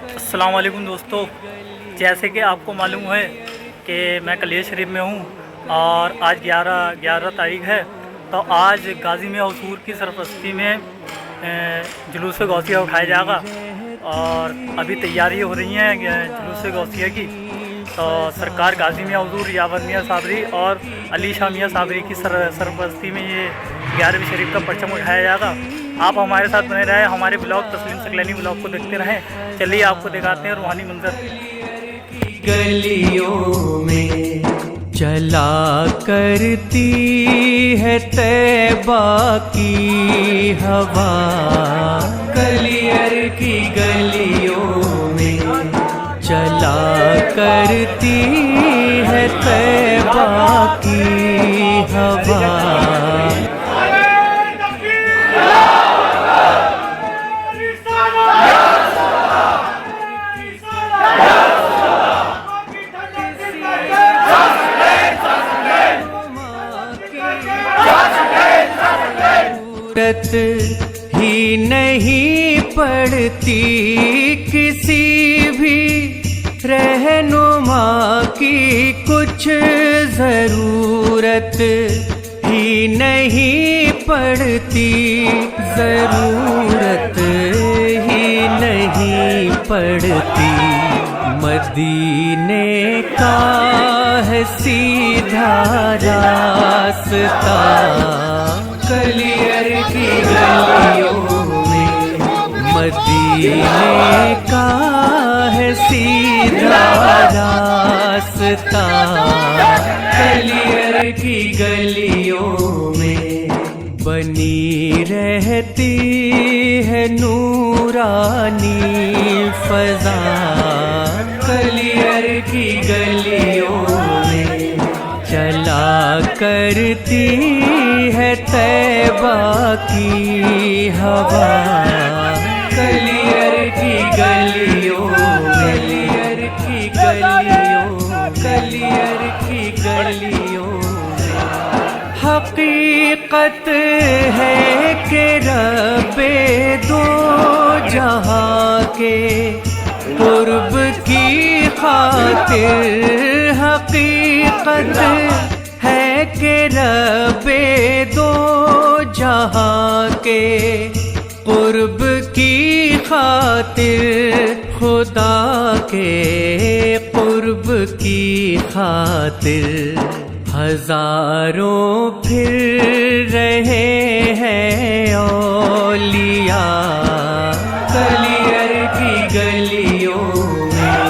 अस्सलाम वालेकुम दोस्तों, जैसे कि आपको मालूम है कि मैं कलियर शरीफ में हूँ और आज 11 तारीख है। तो आज गाज़ी में हसूर की सरपरस्ती में जुलूस गौसिया उठाया जाएगा और अभी तैयारी हो रही हैं जुलूस गौसिया की। तो सरकार गाज़ी में हजूर यावर मियाँ साबरी और अली शाह मियाँ साबरी की सरपरस्ती में ये 11वीं शरीफ का परचम उठाया जाएगा। आप हमारे साथ बने रहें, हमारे ब्लॉग तस्लीम सकलैनी ब्लॉग को देखते रहें। चलिए आपको दिखाते हैं रूहानी मंजर। गलियों में चला करती है तैबा की हवा, कलियर की गलियों में चला करती है तैबा की हवा। ही नहीं पड़ती किसी भी रहनुमा की, कुछ ज़रूरत ही नहीं पड़ती, ज़रूरत ही नहीं पड़ती। मदीने का है सीधा रास्ता, कलियर की गलियों में मदीने का है सीधा रास्ता, कलियर की गलियों में बनी रहती है नूरानी फजा, कलियर की गलियों में चला करती है तैबा की हवा, कलियर की गलियों में, कलियर की गलियों, कलियर की गलियों में। हकीकत है कि रब्बे दो जहां के कुर्ब की खातिर, हकीकत है कि रब्बे दो जहां के कुर्ब की खातिर, खुदा के कुर्ब की खातिर हजारों फिर रहे हैं औलिया, कलियर की गलियों में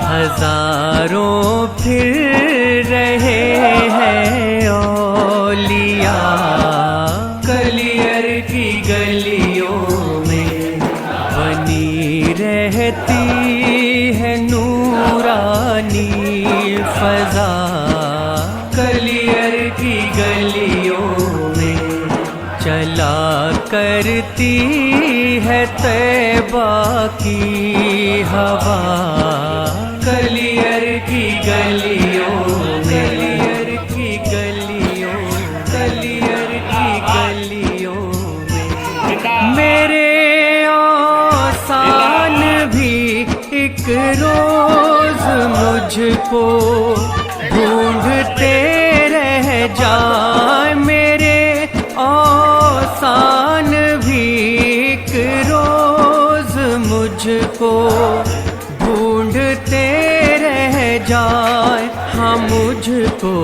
हजारों फिर रहे हैं औलिया, कलियर की गलियों में बनी रहती है नूरानी फजा, कलियर की गलियों में चला करती है तैबा की हवा, कलियर की गलियों में, कलियर की गलियों, कलियर की गलियों में। मेरे औसान भी एक रोज मुझको ढूंढते रह जाए, मेरे औसान भी एक रोज मुझको ढूंढते रह जाए, हाँ मुझको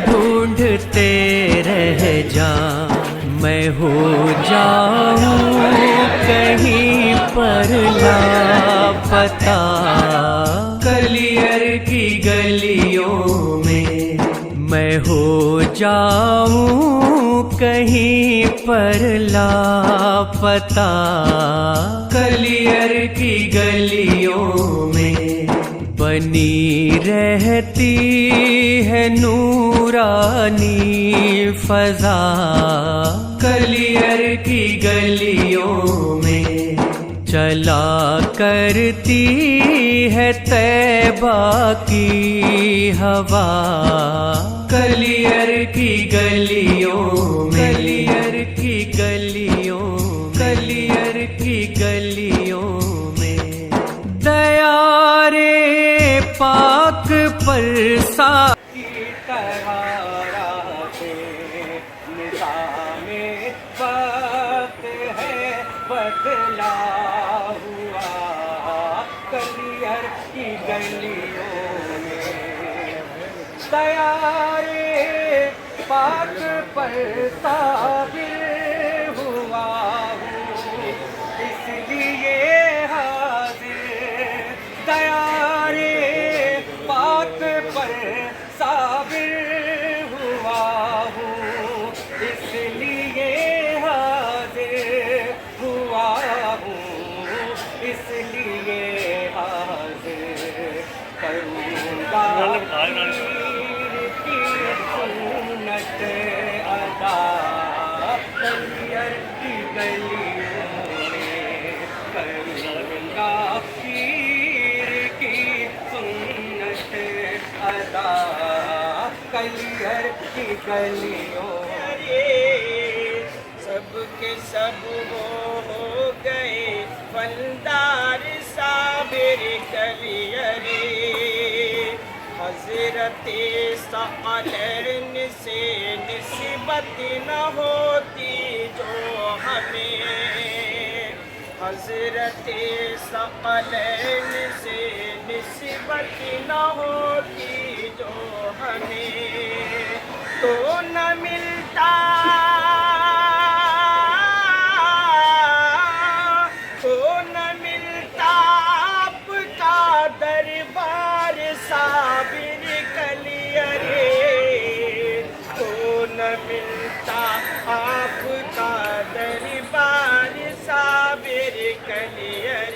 ढूंढते रह जाए। मैं हो जाऊं कहीं पर लापता, कलियर की गलियों में मैं हो जाऊं कहीं पर लापता, कलियर की गलियों में बनी रहती है नूरानी फजा, कलियर की गलियों में चला करती है तैबा की हवा, कलियर की गलियों में, कलियर की गलियों, कलियर की गलियों में। پر سا کی طرح راتے نظام وقت ہے بدلا ہوا کلیئر کی گلیوں میں تیارے پاک پر صابر ہوا ہوں اس لیے حاضر تیارے پاک پر صابر ہوا ہوں اس لیے حاضر ہوا ہوں اس لیے حاضر کروں گا پیر کی سنت ادا کلیئر کی گلیوں میں کروں گا پیر کی سنت ادا کلیئر کی گلیوں سب کے سب ہو گئے فلدار صابر کلیئر حضرت ثقلین سے نسبت نہ ہوتی جو ہمیں حضرت ثقلین سے نسبت نہ ہوتی جو ہمیں تو نہ ملتا آپ کا دربار صابر کلیئر تو نہ ملتا آپ کا دربار صابر کلیئر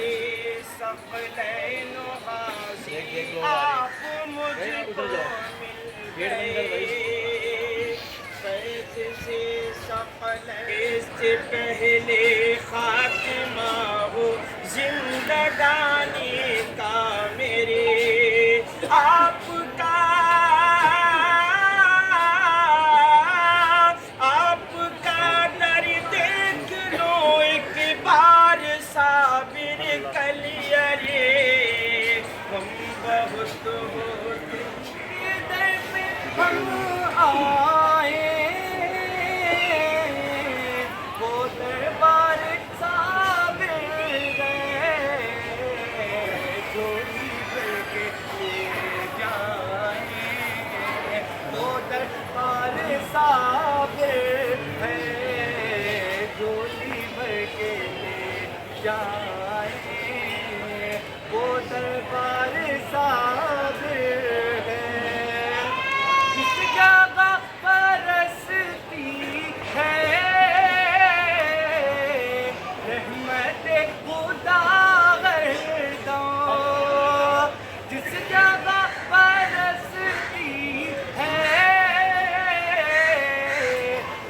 ثقلین حاضر آپ مجھ کو مل گئے فیض سے ثقلین سے پہلے خاتمہ ہو زندگانی کا میرے آپ کا در دیکھ لو ایک بار صابر کلیئر ہم بہت ہوتے در پہ ہم آئے وہ دربار صابر گئے جولی بھر کے لے جائیں وہ دربار صابر ہے جولی بھر کے لے جائیں وہ دربار صابر ہے جس جگہ پرستی ہے رحمت خدا گرداں جس جگہ پرستی ہے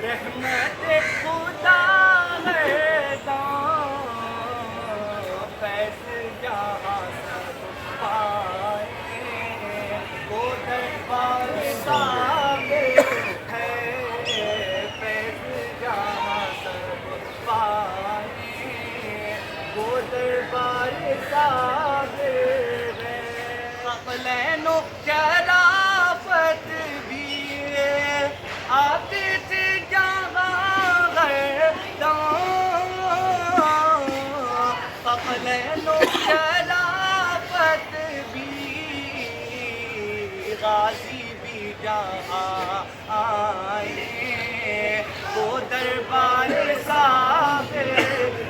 رحمت خدا گرداں فیض جہاں سب پائے وہ دربار صابر ہے فیض جہاں سب پائے وہ دربار صابر ہے ثقلین و شرافت بھی آتے تھے جہاں گرداں ثقلین و شرافت بھی غازی بھی جہاں آئے وہ دربار صابر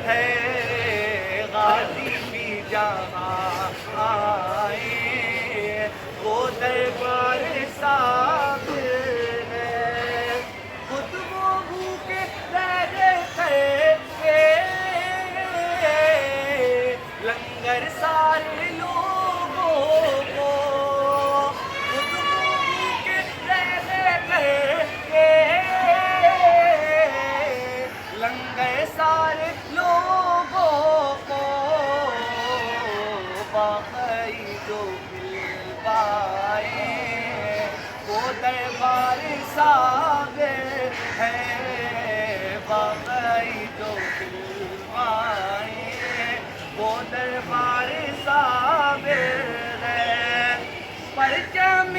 ہے غازی بھی جہاں آئے وہ دربار صابر ہے خود وہ بھوکے رہ لنگر سارے لوگوں کو خود وہ بھوکے رہ لنگر سارے لوگوں کو باقی جو مل پائے وہ دربار صابر ہے باقی جو مل پائے وہ دربار صابر ہے پرچم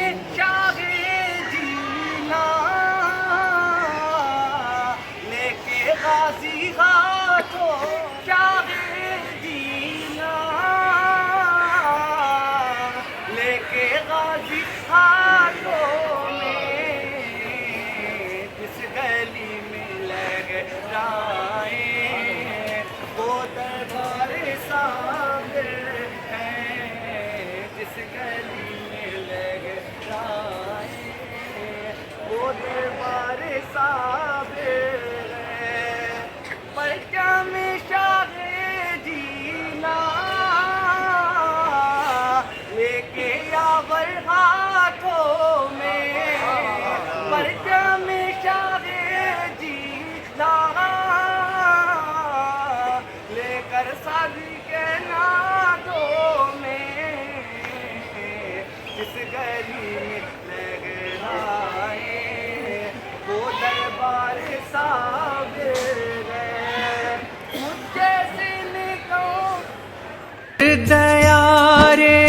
دیارے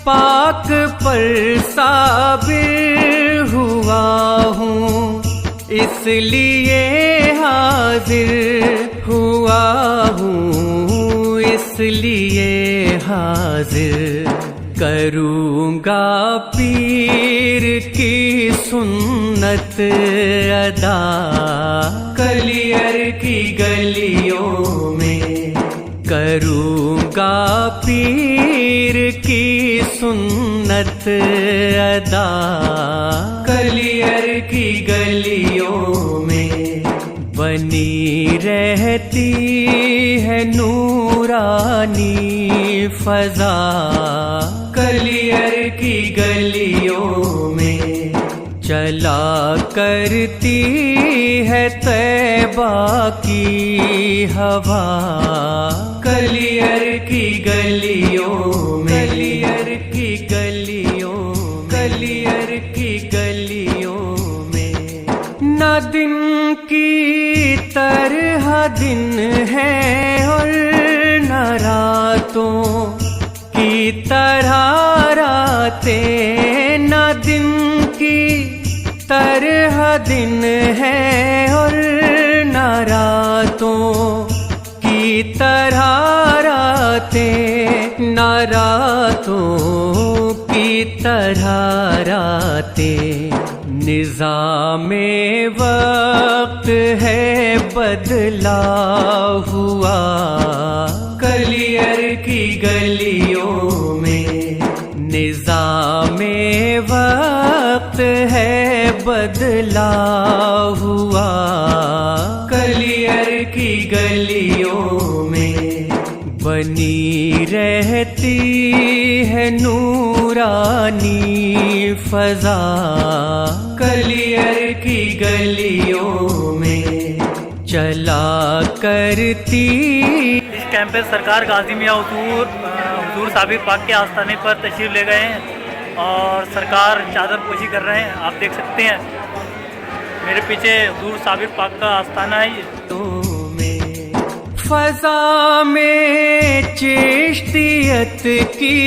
پاک پر صابر ہوا ہوں، اس لیے حاضر ہوا ہوں، اس لیے حاضر کروں گا پیر کی سنت ادا، کلیئر کی گلیوں میں کروں گا پیر کی سنت ادا، کلیئر کی گلیوں میں بنی رہتی ہے نورانی فضا، کلیئر کی گلیوں میں چلا کرتی ہے طیبہ کی ہوا، کلیئر کی گلیوں میں، کلیئر کی گلیوں، کلیئر کی گلیوں میں نہ دن کی طرح دن ہے اور نہ راتوں کی طرح راتیں، نہ دن کی طرح دن ہے اور نہ راتوں کی طرح راتیں، نہ راتوں کی طرح راتیں، نظام وقت ہے بدلا ہوا، کلیئر کی گلیوں میں نظام وقت ہے بدلا ہوا، کلیئر کی گلیوں میں بنی رہتی ہے نورانی فضا، کلیئر کی گلیوں میں چلا کرتی۔ اس کیمپ پہ سرکار غازی میاں حضور صابر پاک کے آستانے پر تشریف لے گئے ہیں اور سرکار چادر پوشی کر رہے ہیں، آپ دیکھ سکتے ہیں میرے پیچھے حضور صابر پاک کا آستانہ ہے۔ فضا میں چشتیت کی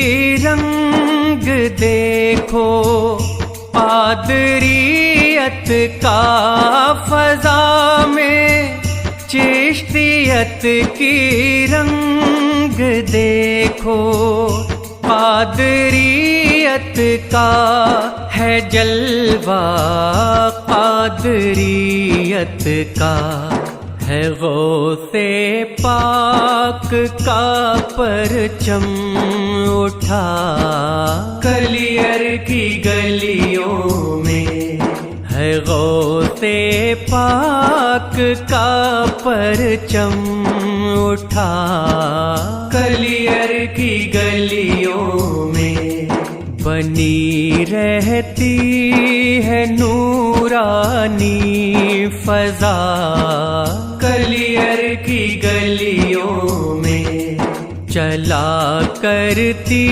رنگ دیکھو، قادریت کا فضا میں چشتیت کی رنگ دیکھو، قادریت کا ہے جلوہ، قادریت کا ہے غوث پاک کا پرچم اٹھا، کلیئر کی گلیوں میں ہے غوث پاک کا پرچم اٹھا، کلیئر کی گلیوں میں بنی رہتی ہے نورانی فضا، کلیئر کی گلیوں میں چلا کرتی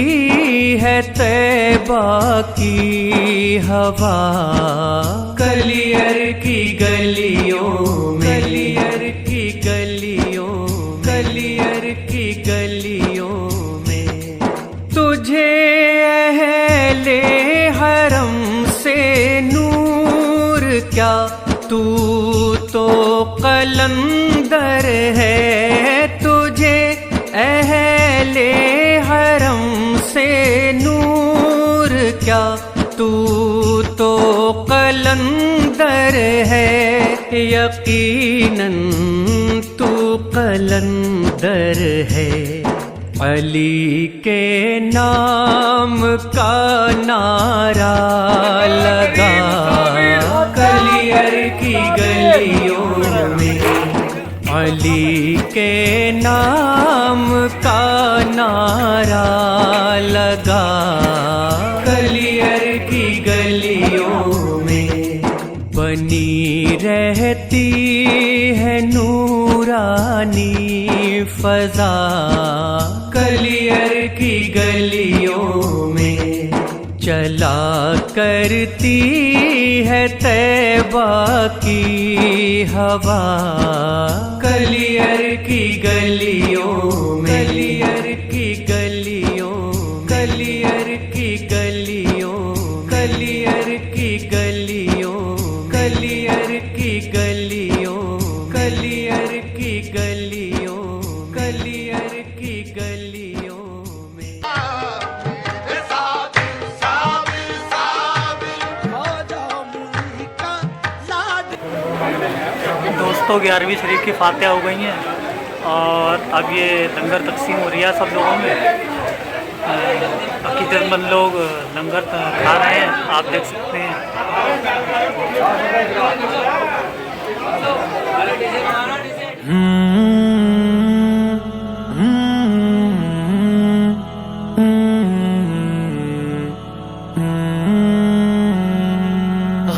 ہے طیبہ کی ہوا، کلیئر کی گلیوں میں، کلیئر کی گلیوں، کلیئر کی گلیوں میں تجھے اہل حرم سے نور کیا، تو قلندر ہے، تجھے اہل حرم سے نور کیا، تو قلندر ہے، یقیناً تو قلندر ہے، علی کے نام کا نعرہ لگا، کلیئر کی گلیوں میں علی کے نام کا نعرہ لگا، کلیئر کی گلیوں میں بنی رہتی ہے نورانی فضا، کلیئر کی گلیوں میں چلا کرتی ہے طیبہ کی ہوا، کلیئر کی گلیوں میں، کلیئر کی گلیوں गलियों में। दोस्तों 11वीं शरीफ की फातिहा हो गई हैं और अब ये लंगर तकसीम हो रही है सब लोगों में। अकीदतमंद लोग लंगर खा रहे हैं, आप देख सकते हैं।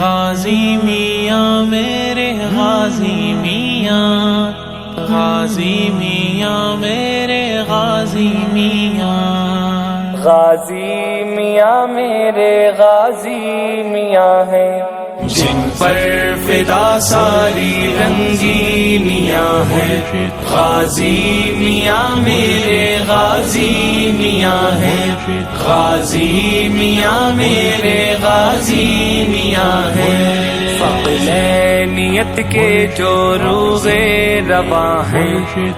गाजी मियाँ मेरे गाजी मियाँ, गाजी मियाँ मेरे गाजी मियाँ, गाजी मियाँ मेरे गाजी मियाँ हैं, जिन पर फिदा सारी रंगीनियाँ हैं। गाजी मियाँ मेरे गाजी मियाँ हैं, गाजी मियाँ मेरे गाजी मियाँ हैं। फक़लैनियत के जो रूज़े रवा हैं,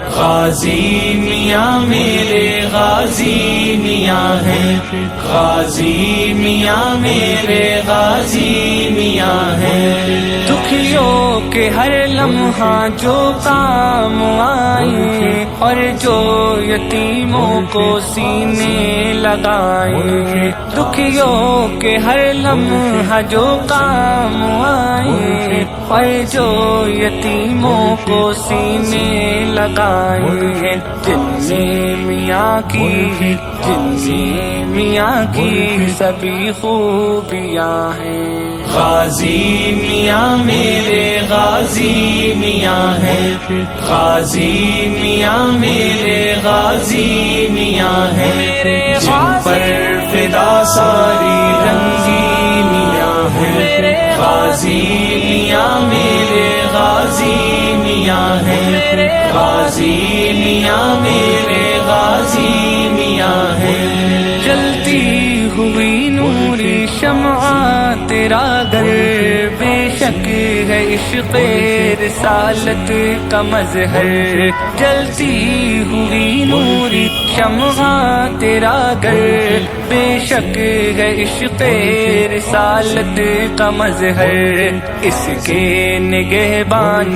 गाजी मियाँ मेरे गाजी मियाँ हैं, गाजी मियाँ मेरे गाजी मियाँ हैं। दुखियों के हर लम्हा जो काम आए और जो यतीमों को सीने लगाए, दुखियों के हर लम्हा जो काम आए और जो यतीमों को सीने लगाए। जिनसे मियाँ की सभी खूबियाँ हैं। गाजी मियाँ मेरे गाजी मियाँ हैं, गाजी मियाँ मेरे गाजी मियाँ हैं। जिन पर फिदा सारी रंगीनियाँ हैं, गाजी मियाँ मेरे गाजी मियाँ हैं, गाजी मियाँ मेरे गाजी मियाँ हैं। जलती हुई नूरी शम्आ तेरा घर बेशक है इश्क़ रिसालत का मज़हर। जलती हुई नूरी शम्आ तेरा घर बेशक है इश्क़ रिसालत का मज़हर। इसके निगहबान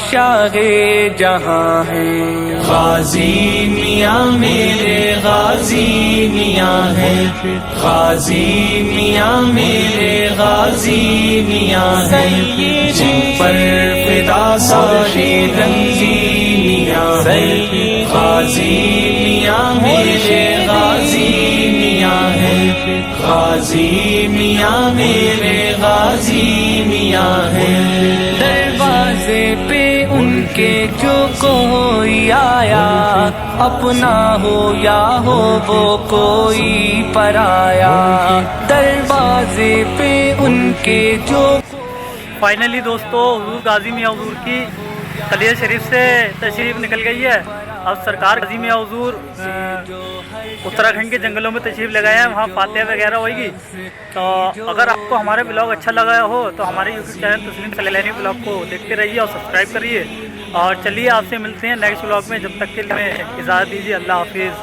शाहे जहाँ हैं। गाजी मियाँ मेरे गाजी मियाँ हैं, गाजी मियाँ मेरे गाजी मियाँ हैं। जिन पर फिदा सारी रंगीनियाँ हैं, गाजी मियाँ मेरे गाजी मियाँ हैं, गाजी मियाँ मेरे गाजी मियाँ हैं। दरवाजे पे उनके जो कोई आया, अपना हो या हो वो कोई पराया। दरवाजे पे उनके जो फाइनली दोस्तों हुजूर गाजी मियाँ हुजूर की कलिया शरीफ से तशरीफ़ निकल गई है। अब सरकार गाजी मियाँ हुजूर उत्तराखंड के जंगलों में तशरीफ़ लगाए हैं, वहाँ फातिहा वगैरह होगी। तो अगर आपको हमारा ब्लॉग अच्छा लगा हो तो हमारे यूट्यूब चैनल तस्लीम कल्याणी ब्लॉग को देखते रहिए और सब्सक्राइब करिए। और चलिए आपसे मिलते हैं नेक्स्ट ब्लॉग में, जब तक के लिए इजाज़त दीजिए। अल्लाह हाफिज़।